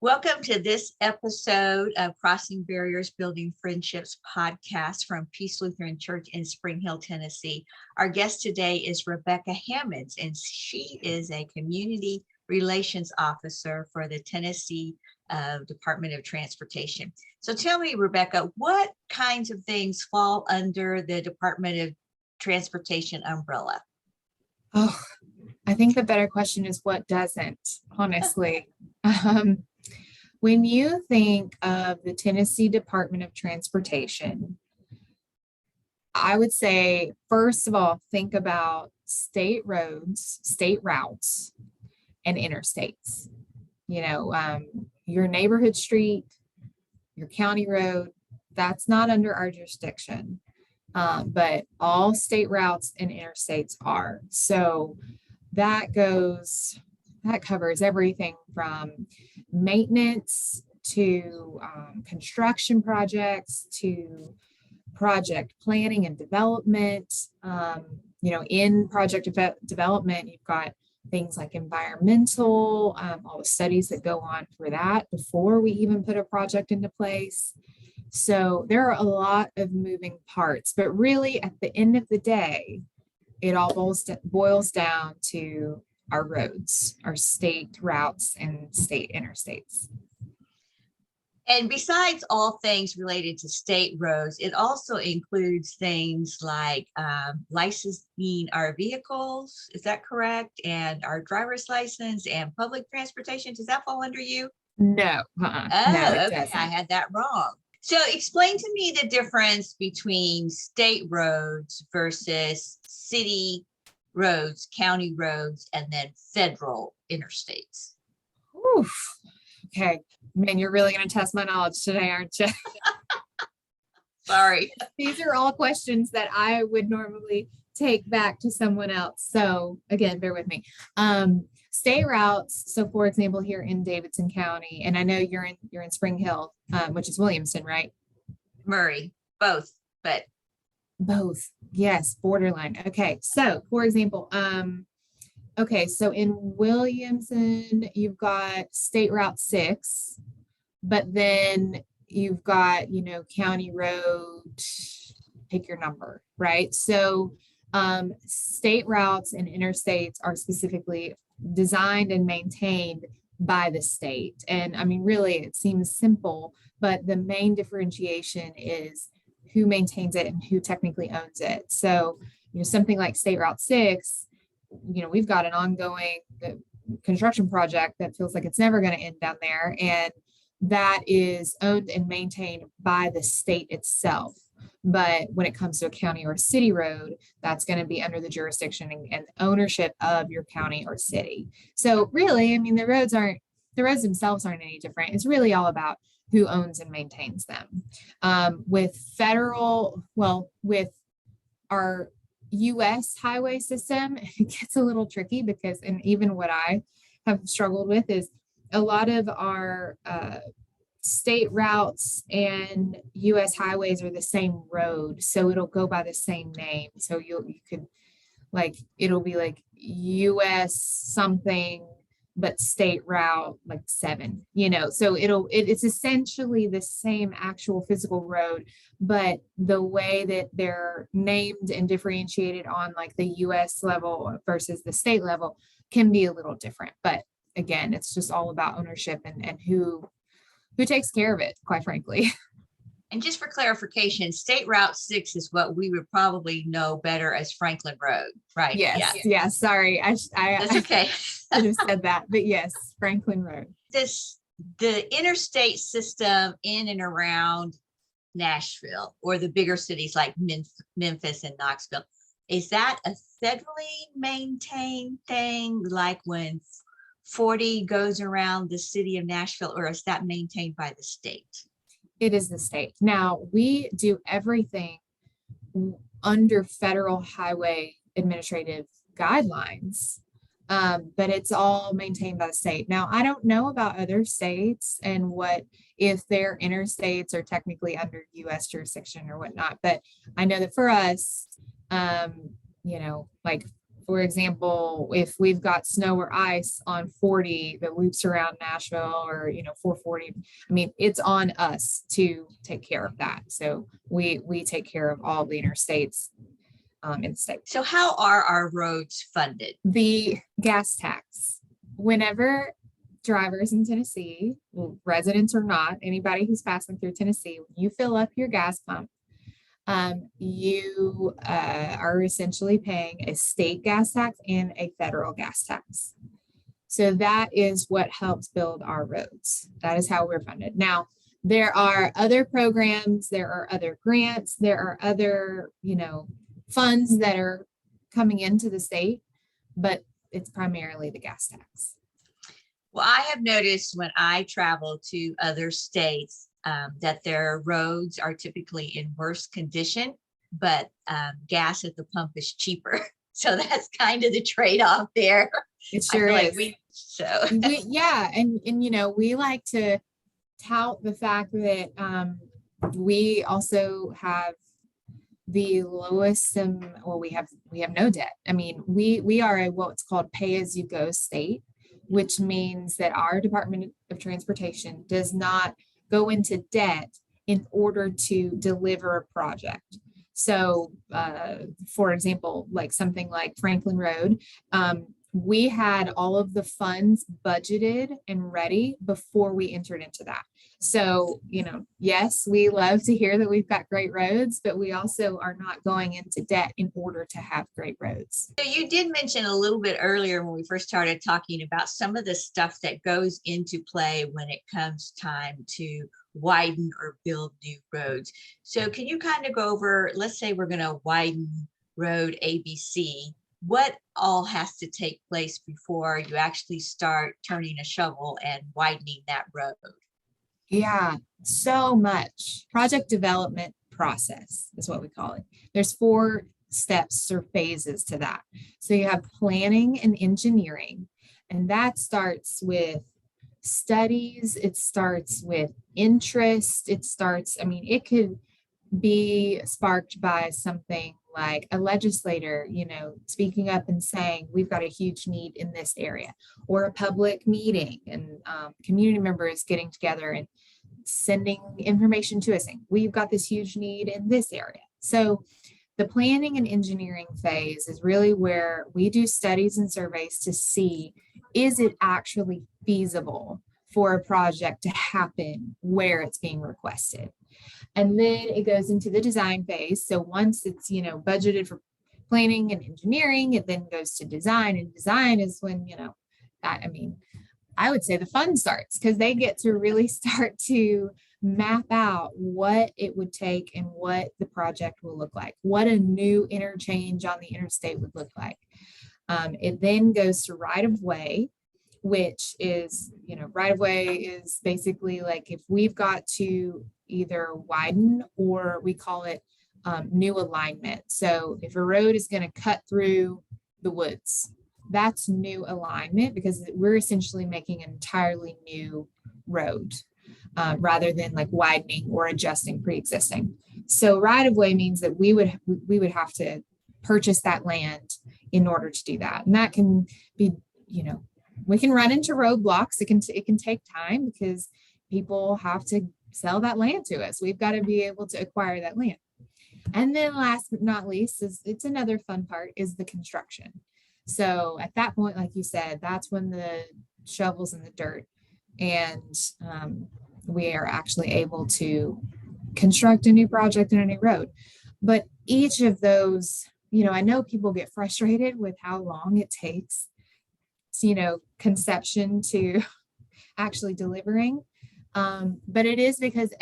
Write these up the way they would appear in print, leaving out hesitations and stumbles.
Welcome to this episode of Crossing Barriers, Building Friendships podcast from Peace Lutheran Church in Spring Hill, Tennessee. Our guest today is Rebecca Hammonds, and she is a community relations officer for the Tennessee Department of Transportation. So tell me, Rebecca, what kinds of things fall under the Department of Transportation umbrella? Oh, I think the better question is what doesn't, honestly. When you think of the Tennessee Department of Transportation, I would say, first of all, think about state roads, state routes, and interstates. Your neighborhood street, your county road, that's not under our jurisdiction. But all state routes and interstates are. So that covers everything from maintenance to construction projects to project planning and development. In project development, you've got things like environmental, all the studies that go on for that before we even put a project into place. So there are a lot of moving parts, but really at the end of the day, it all boils down to our roads, our state routes and state interstates. And besides all things related to state roads, it also includes things like licensing our vehicles. Is that correct? And our driver's license and public transportation. Does that fall under you? No. No, okay. I had that wrong. So explain to me the difference between state roads versus city roads, county roads, and then federal interstates. Oof. Okay. Man, you're really going to test my knowledge today, aren't you? Sorry. These are all questions that I would normally take back to someone else. So again, bear with me. State routes. So for example, here in Davidson County, and I know you're in Spring Hill, which is Williamson, right? Murray, both. Yes, borderline. Okay. So for example, so in Williamson, you've got State Route 6, but then you've got, County Road, pick your number, right? So state routes and interstates are specifically designed and maintained by the state. And I mean, really, it seems simple, but the main differentiation is who maintains it and who technically owns it. So, something like State Route 6, we've got an ongoing construction project that feels like it's never going to end down there. And that is owned and maintained by the state itself. But when it comes to a county or a city road, that's going to be under the jurisdiction and ownership of your county or city. So really, I mean, the roads themselves aren't any different. It's really all about who owns and maintains them. With our U.S. highway system, it gets a little tricky because, and even what I have struggled with is a lot of our state routes and U.S. highways are the same road, so it'll go by the same name. So you could it'll be like U.S. something, but state route 7. So it's essentially the same actual physical road, but the way that they're named and differentiated on the U.S. level versus the state level can be a little different. But again, it's just all about ownership and who takes care of it, quite frankly. And just for clarification, State Route 6 is what we would probably know better as Franklin Road, right? Yes. Yeah. Sorry. That's okay. I should have said that, but yes, Franklin Road. The interstate system in and around Nashville or the bigger cities like Memphis and Knoxville, is that a federally maintained thing, like when 40 goes around the city of Nashville, or is that maintained by the state? It is the state. Now, we do everything under federal highway administrative guidelines, but it's all maintained by the state. Now, I don't know about other states and if their interstates are technically under U.S. jurisdiction or whatnot, but I know that for us, For example, if we've got snow or ice on 40 that loops around Nashville, or 440, I mean, it's on us to take care of that. So we take care of all the interstates in the state. So how are our roads funded? The gas tax. Whenever drivers in Tennessee, residents or not, anybody who's passing through Tennessee, when you fill up your gas pump, you are essentially paying a state gas tax and a federal gas tax. So that is what helps build our roads. That is how we're funded. Now, there are other programs, there are other grants, there are other, funds that are coming into the state, but it's primarily the gas tax. Well, I have noticed when I travel to other states that their roads are typically in worse condition, but gas at the pump is cheaper. So that's kind of the trade-off there. It sure is. Yeah, and we like to tout the fact that we also have the lowest, we have no debt. I mean, we are a what's called pay-as-you-go state, which means that our Department of Transportation does not go into debt in order to deliver a project. So, for example, like something like Franklin Road, we had all of the funds budgeted and ready before we entered into that. So, yes, we love to hear that we've got great roads, but we also are not going into debt in order to have great roads. So you did mention a little bit earlier when we first started talking about some of the stuff that goes into play when it comes time to widen or build new roads. So can you kind of go over, let's say we're going to widen road ABC, what all has to take place before you actually start turning a shovel and widening that road? Yeah, so much. Project development process is what we call it. There's 4 steps or phases to that. So you have planning and engineering, and that starts with studies. It starts with interest. It could be sparked by something like a legislator, speaking up and saying, we've got a huge need in this area, or a public meeting and community members getting together and sending information to us saying, we've got this huge need in this area. So the planning and engineering phase is really where we do studies and surveys to see, is it actually feasible for a project to happen where it's being requested? And then it goes into the design phase. So once it's, budgeted for planning and engineering, it then goes to design. And design is when, I would say the fun starts, because they get to really start to map out what it would take and what the project will look like, what a new interchange on the interstate would look like. It then goes to right of way, which is, right of way is basically like if we've got to either widen, or we call it new alignment. So if a road is going to cut through the woods, that's new alignment, because we're essentially making an entirely new road rather than like widening or adjusting pre-existing. So right of way means that we would have to purchase that land in order to do that. And that can be, we can run into roadblocks. It can take time because people have to sell that land to us. We've got to be able to acquire that land. And then last but not least, it's another fun part, is the construction. So at that point, like you said, that's when the shovel's in the dirt, and we are actually able to construct a new project and a new road. But each of those, I know people get frustrated with how long it takes, conception to actually delivering. But it is because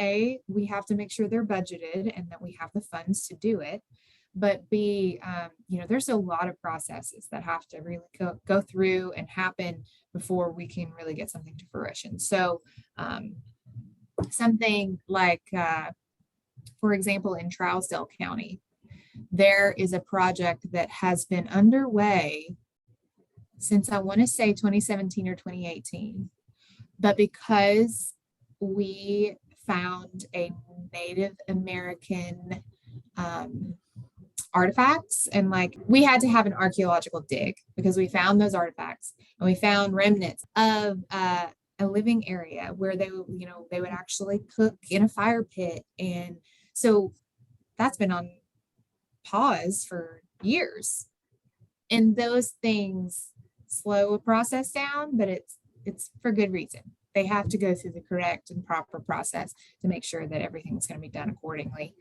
we have to make sure they're budgeted and that we have the funds to do it. But B, there's a lot of processes that have to really go through and happen before we can really get something to fruition. So something like, for example, in Trousdale County, there is a project that has been underway since, I want to say 2017 or 2018. But because we found a Native American artifacts. And like we had to have an archaeological dig because we found those artifacts and we found remnants of a living area where they would actually cook in a fire pit. And so that's been on pause for years. And those things slow a process down, but it's for good reason. They have to go through the correct and proper process to make sure that everything's going to be done accordingly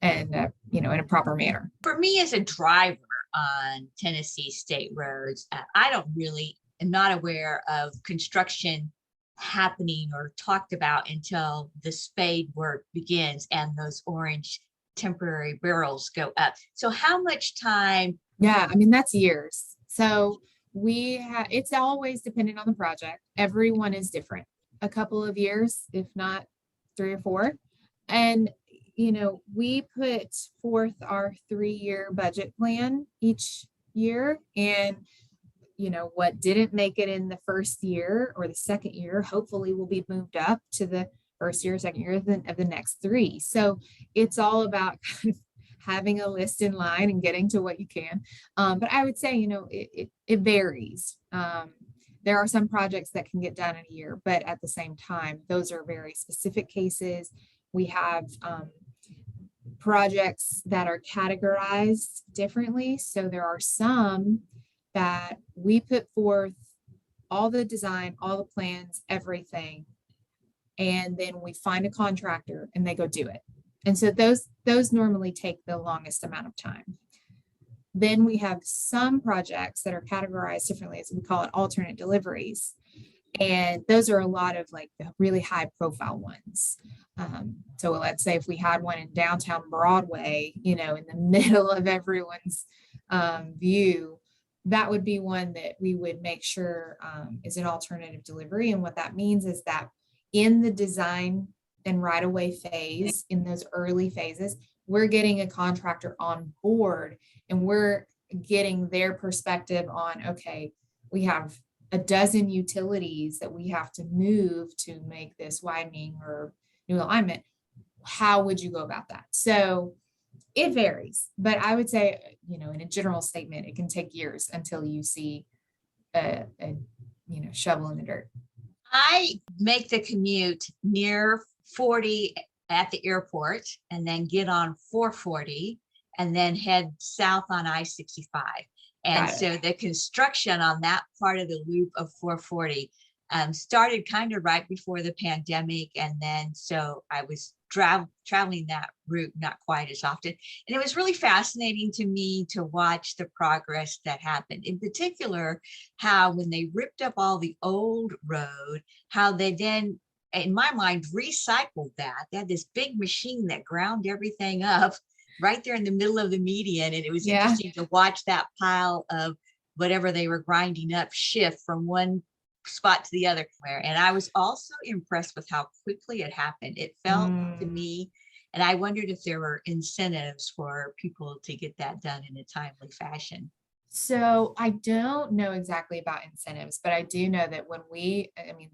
and in a proper manner. For me as a driver on Tennessee state roads, I am not aware of construction happening or talked about until the spade work begins and those orange temporary barrels go up. So how much time? Yeah, I mean, that's years. So it's always dependent on the project. Everyone is different. A couple of years, if not 3 or 4. And, we put forth our 3-year budget plan each year. And, what didn't make it in the first year or the second year, hopefully will be moved up to the first year, second year of the next 3. So it's all about kind of having a list in line and getting to what you can. But I would say, it varies. There are some projects that can get done in a year, but at the same time, those are very specific cases. We have projects that are categorized differently. So there are some that we put forth all the design, all the plans, everything, and then we find a contractor and they go do it. And so those normally take the longest amount of time. Then we have some projects that are categorized differently, as we call it, alternate deliveries. And those are a lot of like the really high profile ones. So let's say if we had one in downtown Broadway, in the middle of everyone's view, that would be one that we would make sure is an alternative delivery. And what that means is that in the design and right of way phase, in those early phases, we're getting a contractor on board and we're getting their perspective on, okay, we have a dozen utilities that we have to move to make this widening or new alignment. How would you go about that? So it varies, but I would say, in a general statement, it can take years until you see a shovel in the dirt. I make the commute near 40 at the airport and then get on 440 and then head south on I-65. And so the construction on that part of the loop of 440 started kind of right before the pandemic. And then so I was traveling that route not quite as often. And it was really fascinating to me to watch the progress that happened. In particular, how when they ripped up all the old road, how they then, in my mind, recycled that. They had this big machine that ground everything up right there in the middle of the median. And it was interesting to watch that pile of whatever they were grinding up shift from one spot to the other. And I was also impressed with how quickly it happened. It felt to me, and I wondered if there were incentives for people to get that done in a timely fashion. So I don't know exactly about incentives, but I do know that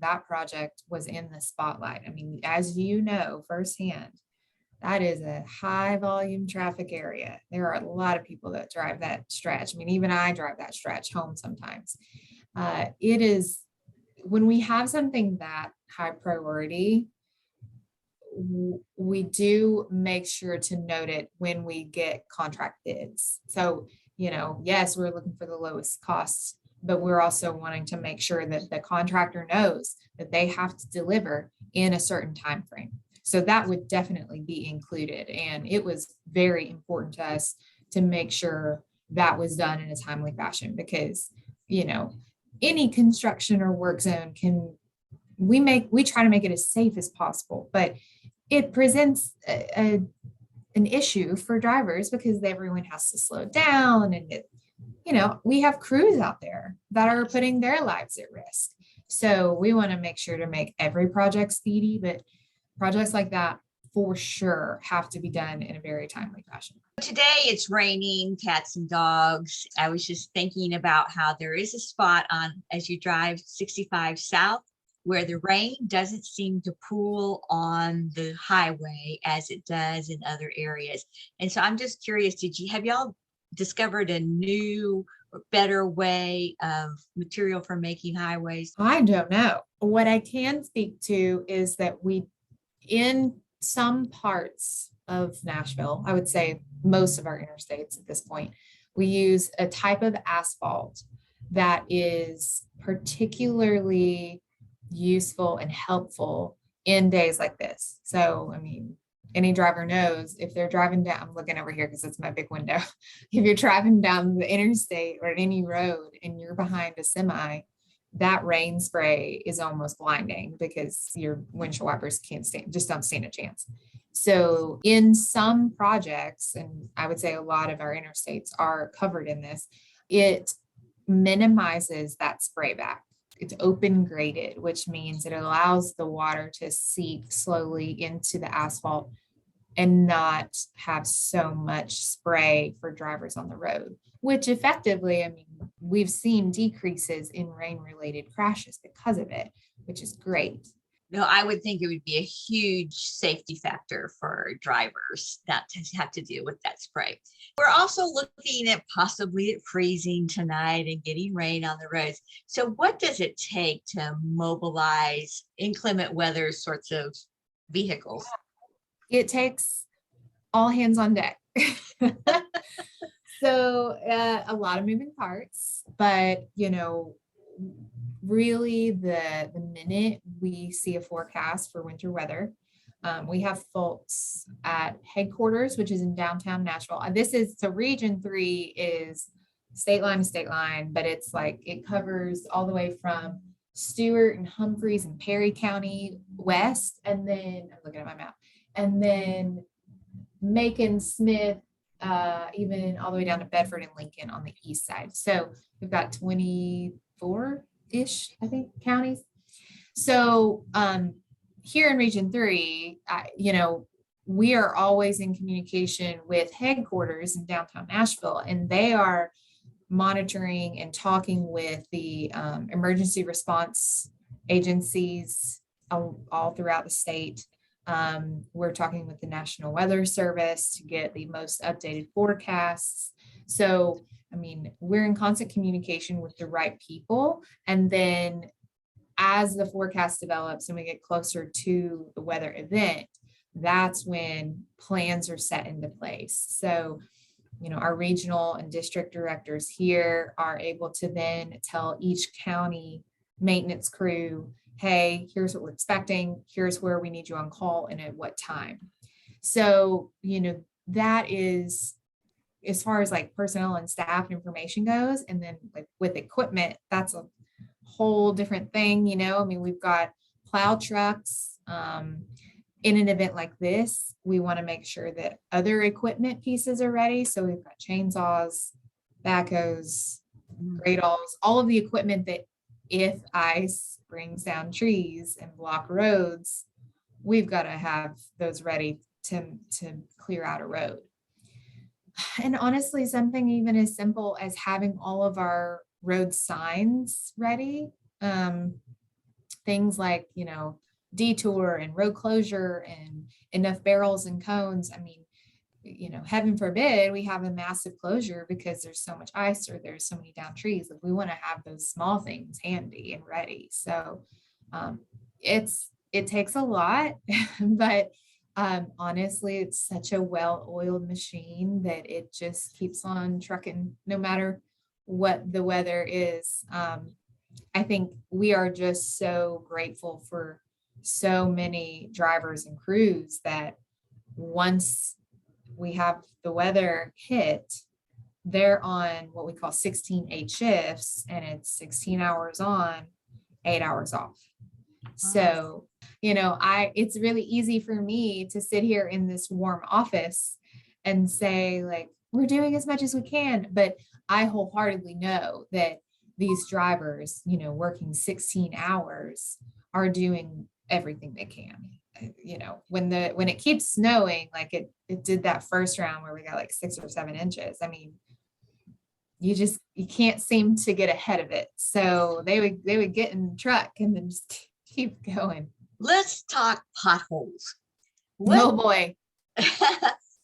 that project was in the spotlight. I mean, as you know firsthand, that is a high volume traffic area. There are a lot of people that drive that stretch. I mean, even I drive that stretch home sometimes. It is, when we have something that high priority, we do make sure to note it when we get contract bids. So, yes, we're looking for the lowest costs, but we're also wanting to make sure that the contractor knows that they have to deliver in a certain time frame. So that would definitely be included. And it was very important to us to make sure that was done in a timely fashion because, any construction or work zone we try to make it as safe as possible, but it presents an issue for drivers because everyone has to slow down and we have crews out there that are putting their lives at risk. So we want to make sure to make every project speedy, but projects like that for sure have to be done in a very timely fashion. Today it's raining, cats and dogs. I was just thinking about how there is a spot on as you drive 65 south where the rain doesn't seem to pool on the highway as it does in other areas. And so I'm just curious, have y'all discovered a new or better way of material for making highways? I don't know. What I can speak to is that in some parts of Nashville, I would say most of our interstates at this point, we use a type of asphalt that is particularly useful and helpful in days like this. So, I mean, any driver knows if they're driving down, I'm looking over here because it's my big window. If you're driving down the interstate or any road and you're behind a semi, that rain spray is almost blinding because your windshield wipers just don't stand a chance. So in some projects, and I would say a lot of our interstates are covered in this, it minimizes that spray back. It's open graded, which means it allows the water to seep slowly into the asphalt and not have so much spray for drivers on the road, which effectively, I mean, we've seen decreases in rain-related crashes because of it, which is great. No, I would think it would be a huge safety factor for drivers not to have to deal with that spray. We're also looking at possibly at freezing tonight and getting rain on the roads. So what does it take to mobilize inclement weather sorts of vehicles? It takes all hands on deck. So a lot of moving parts, but really the minute we see a forecast for winter weather, we have folks at headquarters, which is in downtown Nashville. So Region 3 is state line to state line, but it's like it covers all the way from Stewart and Humphreys and Perry County west, and then I'm looking at my map, and then Macon, Smith, even all the way down to Bedford and Lincoln on the east side. So we've got 24-ish, I think, counties. So here in Region 3, we are always in communication with headquarters in downtown Nashville, and they are monitoring and talking with the emergency response agencies all throughout the state. We're talking with the National Weather Service to get the most updated forecasts. So, I mean, we're in constant communication with the right people. And then as the forecast develops and we get closer to the weather event, that's when plans are set into place. So, our regional and district directors here are able to then tell each county maintenance crew, hey, here's what we're expecting. Here's where we need you on call and at what time. So, that is as far as like personnel and staff information goes. And then like with equipment, that's a whole different thing. I mean, we've got plow trucks. In an event like this, we want to make sure that other equipment pieces are ready. So we've got chainsaws, backhoes, gradles, all of the equipment that if ice brings down trees and block roads, we've got to have those ready to clear out a road. And honestly, something even as simple as having all of our road signs ready, things like, detour and road closure and enough barrels and cones. I mean, heaven forbid we have a massive closure because there's so much ice or there's so many down trees. Like we want to have those small things handy and ready. So it takes a lot, but honestly, it's such a well-oiled machine that it just keeps on trucking no matter what the weather is. I think we are just so grateful for so many drivers and crews that once we have the weather hit, they're on what we call 16-8 shifts, and it's 16 hours on, 8 hours off. So, it's really easy for me to sit here in this warm office and say, like, we're doing as much as we can, but I wholeheartedly know that these drivers, working 16 hours are doing everything they can. When it keeps snowing, like it did that first round where we got like 6 or 7 inches. I mean, you can't seem to get ahead of it. So they would get in the truck and then just Keep going. Let's talk potholes. Oh What boy.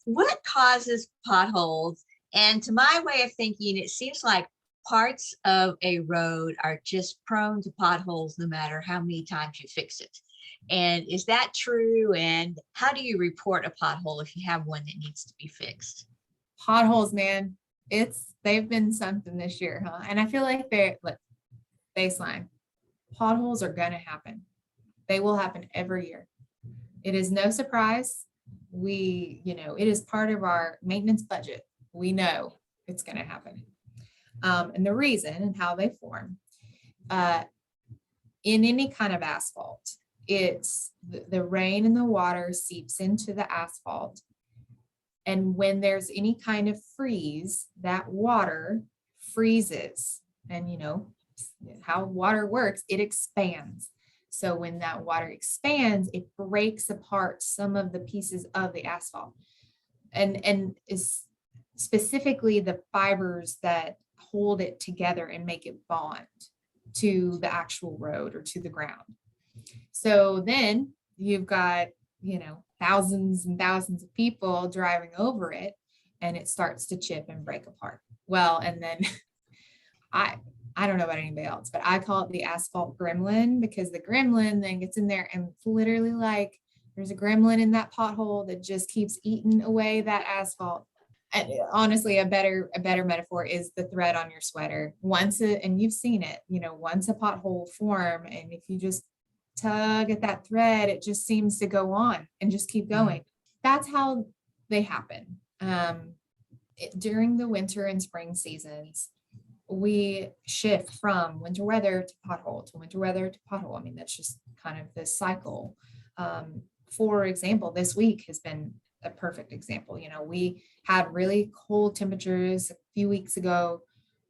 what causes potholes? And to my way of thinking, it seems like parts of a road are just prone to potholes no matter how many times you fix it. And is that true? And how do you report a pothole if you have one that needs to be fixed? Potholes, man. They've been something this year, huh? And I feel like look, baseline. Potholes are gonna happen. They will happen every year. It is no surprise. It is part of our maintenance budget. We know it's gonna happen. And the reason and how they form, uh, in any kind of asphalt, it's the rain and the water seeps into the asphalt. And when there's any kind of freeze, that water freezes. And how water works, it expands. So when that water expands, it breaks apart some of the pieces of the asphalt. And is specifically the fibers that hold it together and make it bond to the actual road or to the ground. So then you've got, thousands and thousands of people driving over it, and it starts to chip and break apart. Well, and then I I don't know about anybody else, but I call it the asphalt gremlin, because the gremlin then gets in there and it's literally like there's a gremlin in that pothole that just keeps eating away that asphalt. And honestly, a better metaphor is the thread on your sweater. And you've seen it, once a pothole form, and if you just tug at that thread, it just seems to go on and just keep going. That's how they happen. During the winter and spring seasons, we shift from winter weather to pothole to winter weather to pothole. I mean, that's just kind of the cycle. For example, this week has been a perfect example. We had really cold temperatures a few weeks ago.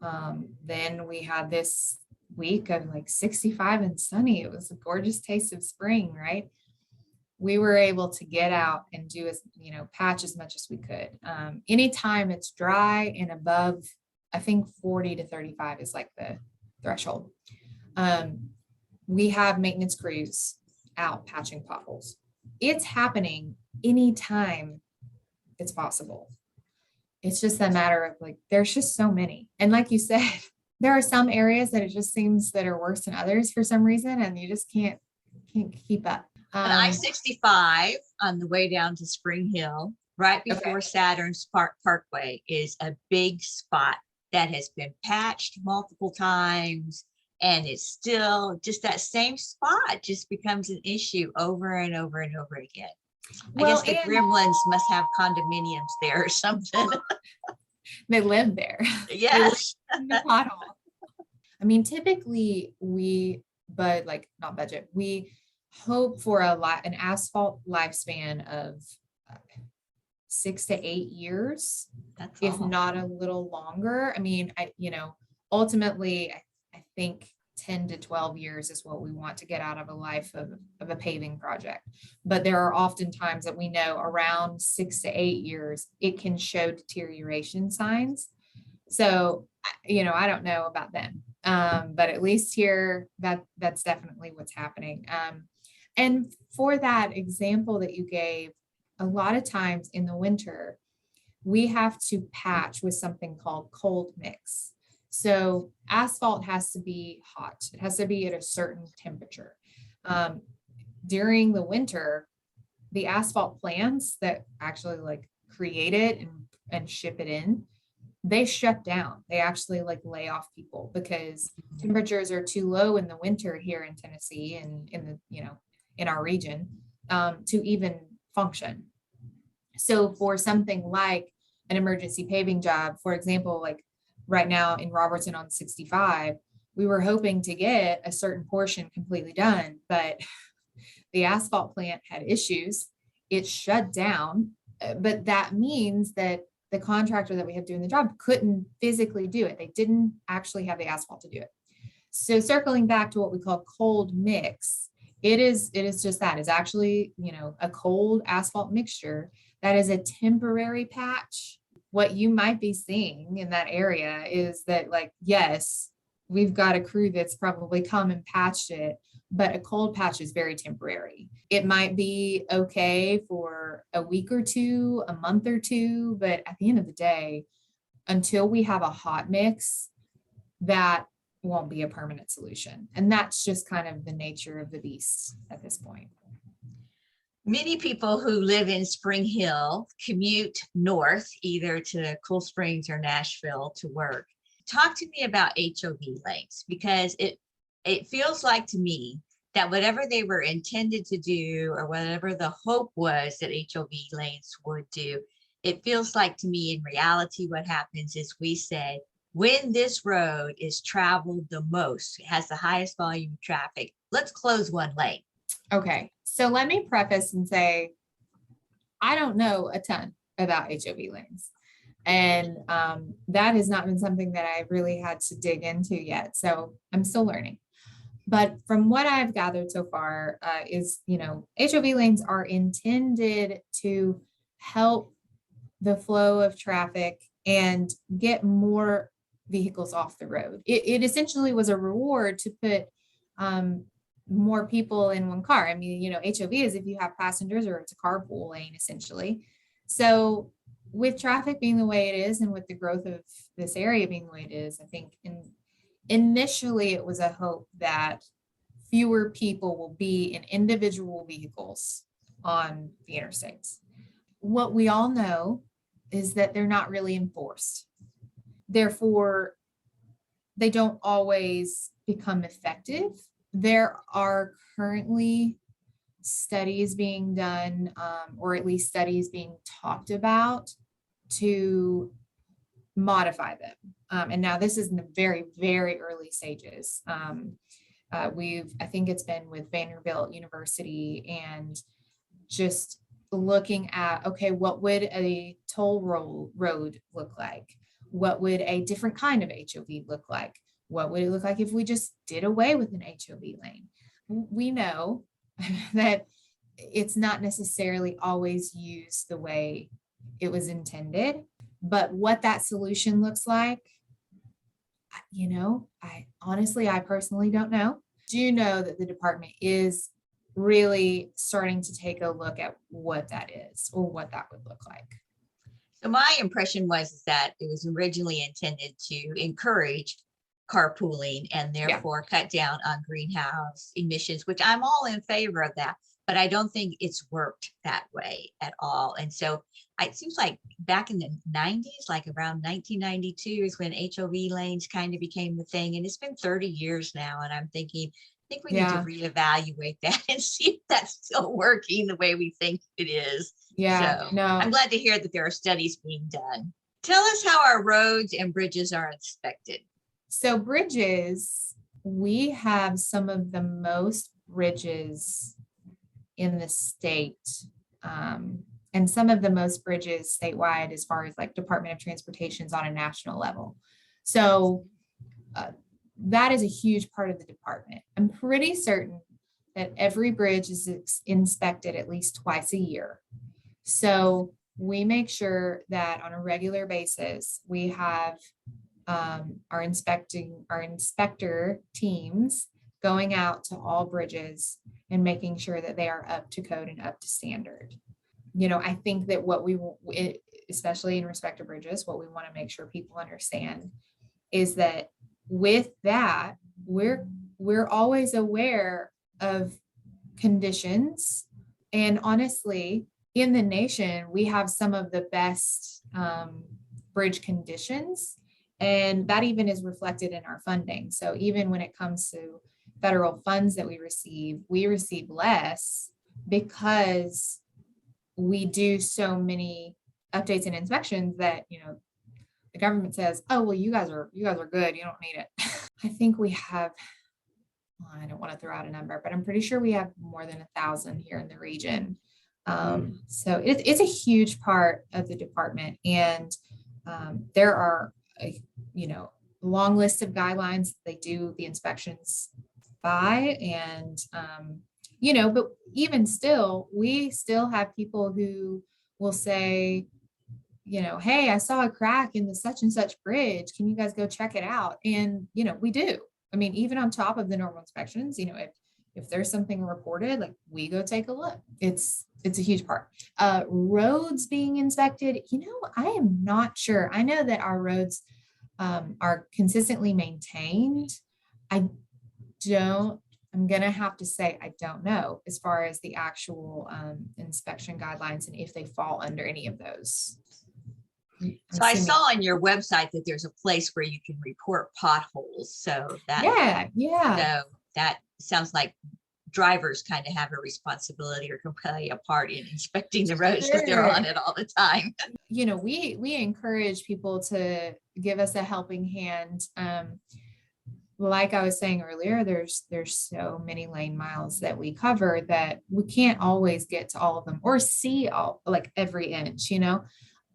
Then we had this week of like 65 and sunny. It was a gorgeous taste of spring, right? We were able to get out and do patch as much as we could. Anytime it's dry and above, I think 40 to 35 is like the threshold. We have maintenance crews out patching potholes. It's happening anytime it's possible. It's just a matter of there's just so many. And like you said, there are some areas that it just seems that are worse than others for some reason, and you just can't keep up. On I-65 on the way down to Spring Hill, right before Saturn's Parkway, is a big spot that has been patched multiple times, and it's still just that same spot just becomes an issue over and over and over again. I guess the gremlins must have condominiums there or something. They live there. Yes. They live in the pothole. I mean, typically we hope for an asphalt lifespan of 6 to 8 years, if not a little longer. I mean, ultimately, I think 10 to 12 years is what we want to get out of a life of a paving project. But there are often times that we know around 6 to 8 years, it can show deterioration signs. So, I don't know about them, but at least here, that's definitely what's happening. And for that example that you gave, a lot of times in the winter, we have to patch with something called cold mix. So asphalt has to be hot. It has to be at a certain temperature. During the winter, the asphalt plants that actually create it and ship it in, they shut down. They actually lay off people because temperatures are too low in the winter here in Tennessee and in our region to even function. So for something like an emergency paving job, for example, right now in Robertson on 65, we were hoping to get a certain portion completely done, but the asphalt plant had issues. It shut down, but that means that the contractor that we have doing the job couldn't physically do it. They didn't actually have the asphalt to do it. So circling back to what we call cold mix, it is just that. It's actually, a cold asphalt mixture that is a temporary patch. What you might be seeing in that area is that yes, we've got a crew that's probably come and patched it, but a cold patch is very temporary. It might be okay for a week or two, a month or two, but at the end of the day, until we have a hot mix, that won't be a permanent solution. And that's just kind of the nature of the beast at this point. Many people who live in Spring Hill commute north, either to Cool Springs or Nashville to work. Talk to me about HOV lanes, because it feels like to me that whatever they were intended to do, or whatever the hope was that HOV lanes would do, it feels like to me in reality what happens is we say, when this road is traveled the most, has the highest volume of traffic, let's close one lane. Okay, so let me preface and say, I don't know a ton about HOV lanes. And that has not been something that I really had to dig into yet. So I'm still learning. But from what I've gathered so far is, HOV lanes are intended to help the flow of traffic and get more vehicles off the road. It essentially was a reward to put more people in one car. I mean, HOV is if you have passengers, or it's a carpool lane essentially. So with traffic being the way it is, and with the growth of this area being the way it is, I think initially it was a hope that fewer people will be in individual vehicles on the interstates. What we all know is that they're not really enforced. Therefore, they don't always become effective. There are currently studies being done, or at least studies being talked about to modify them. And now this is in the very, very early stages. I think it's been with Vanderbilt University, and just looking at, okay, what would a toll road look like? What would a different kind of HOV look like? What would it look like if we just did away with an HOV lane? We know that it's not necessarily always used the way it was intended, but what that solution looks like, I personally don't know. Do know that the department is really starting to take a look at what that is, or what that would look like. So my impression was that it was originally intended to encourage carpooling and therefore cut down on greenhouse emissions, which I'm all in favor of that, but I don't think it's worked that way at all. And so it seems like back in the 90s, like around 1992 is when HOV lanes kind of became the thing. And it's been 30 years now. And I'm thinking, I think we need to reevaluate that and see if that's still working the way we think it is. Yeah, so no. I'm glad to hear that there are studies being done. Tell us how our roads and bridges are inspected. So bridges, we have some of the most bridges in the state, and some of the most bridges statewide as far as like Department of Transportation's on a national level. So that is a huge part of the department. I'm pretty certain that every bridge is inspected at least twice a year. So we make sure that on a regular basis, we have our inspector teams going out to all bridges and making sure that they are up to code and up to standard. I think that what we, especially in respect to bridges, what we want to make sure people understand is that with that, we're always aware of conditions. And honestly, in the nation, we have some of the best bridge conditions. And that even is reflected in our funding. So even when it comes to federal funds that we receive less because we do so many updates and inspections that, the government says, oh, well, you guys are good. You don't need it. I think we have, I don't want to throw out a number, but I'm pretty sure we have more than 1,000 here in the region. So it's a huge part of the department. And there are, long list of guidelines they do the inspections by. And, but even still, we still have people who will say, hey, I saw a crack in the such and such bridge. Can you guys go check it out? And, we do. I mean, even on top of the normal inspections, if if there's something reported, like we go take a look. It's a huge part. Roads being inspected, I am not sure. I know that our roads are consistently maintained. I don't, I'm gonna have to say I don't know as far as the actual inspection guidelines and if they fall under any of those. So I saw on your website that there's a place where you can report potholes. So that sounds like drivers kind of have a responsibility or can play a part in inspecting the roads because they're on it all the time. We encourage people to give us a helping hand. Like I was saying earlier, there's so many lane miles that we cover that we can't always get to all of them or see all, like every inch.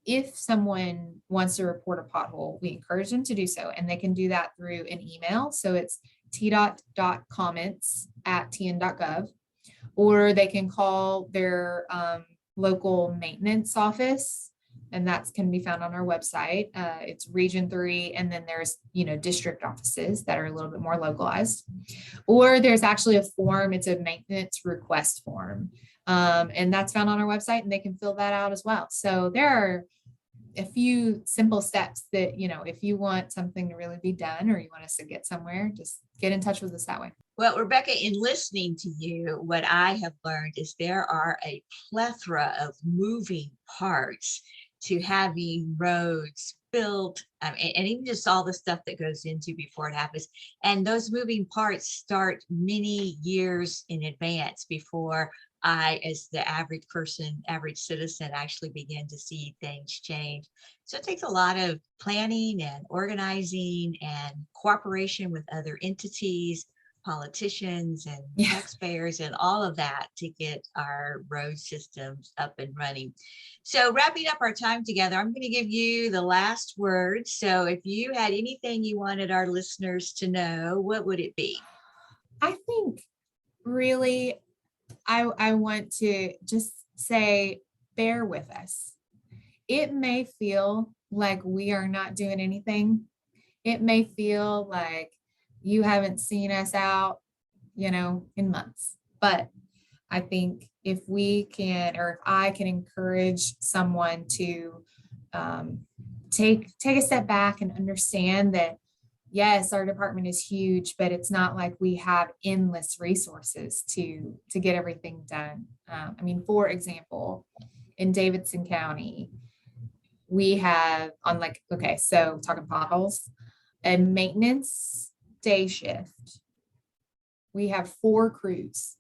If someone wants to report a pothole, we encourage them to do so, and they can do that through an email. So it's tdot.comments@tn.gov, or they can call their local maintenance office, and that can be found on our website. It's Region 3, and then there's district offices that are a little bit more localized. Or there's actually a form. It's a maintenance request form, and that's found on our website, and they can fill that out as well. So there are a few simple steps that, if you want something to really be done or you want us to get somewhere, just get in touch with us that way. Well, Rebecca, in listening to you, what I have learned is there are a plethora of moving parts to having roads built, and even just all the stuff that goes into before it happens. And those moving parts start many years in advance before I, as the average person, average citizen, actually begin to see things change. So it takes a lot of planning and organizing and cooperation with other entities, politicians and taxpayers and all of that to get our road systems up and running. So wrapping up our time together, I'm going to give you the last word. So if you had anything you wanted our listeners to know, what would it be? I think really, I want to just say, bear with us. It may feel like we are not doing anything. It may feel like you haven't seen us out, in months. But I think if we can, or if I can encourage someone to take a step back and understand that, yes, our department is huge, but it's not like we have endless resources to get everything done. For example, in Davidson County, we have so talking potholes, a maintenance day shift. We have 4 crews,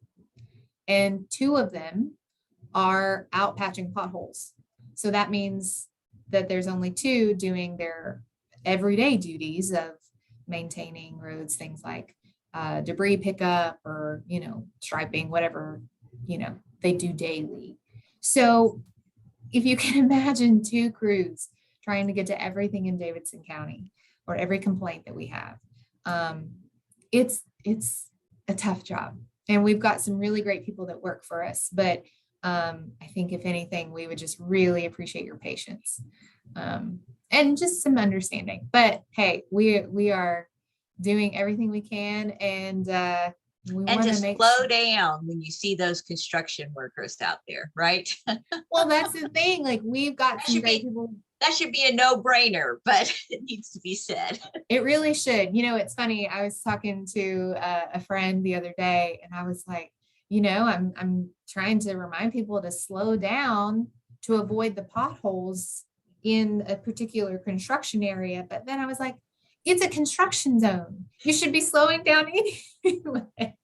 and 2 of them are out patching potholes. So that means that there's only 2 doing their everyday duties of maintaining roads, things like debris pickup or, striping, whatever, they do daily. So if you can imagine 2 crews trying to get to everything in Davidson County or every complaint that we have, it's a tough job. And we've got some really great people that work for us, but I think if anything, we would just really appreciate your patience and just some understanding. But hey, we are doing everything we can, and we want to slow down when you see those construction workers out there, right? Well, that's the thing. Like, we've got some great people. That should be a no-brainer, but it needs to be said. It really should. It's funny. I was talking to a friend the other day, and I was like, I'm trying to remind people to slow down to avoid the potholes in a particular construction area. But then I was like, it's a construction zone. You should be slowing down anyway.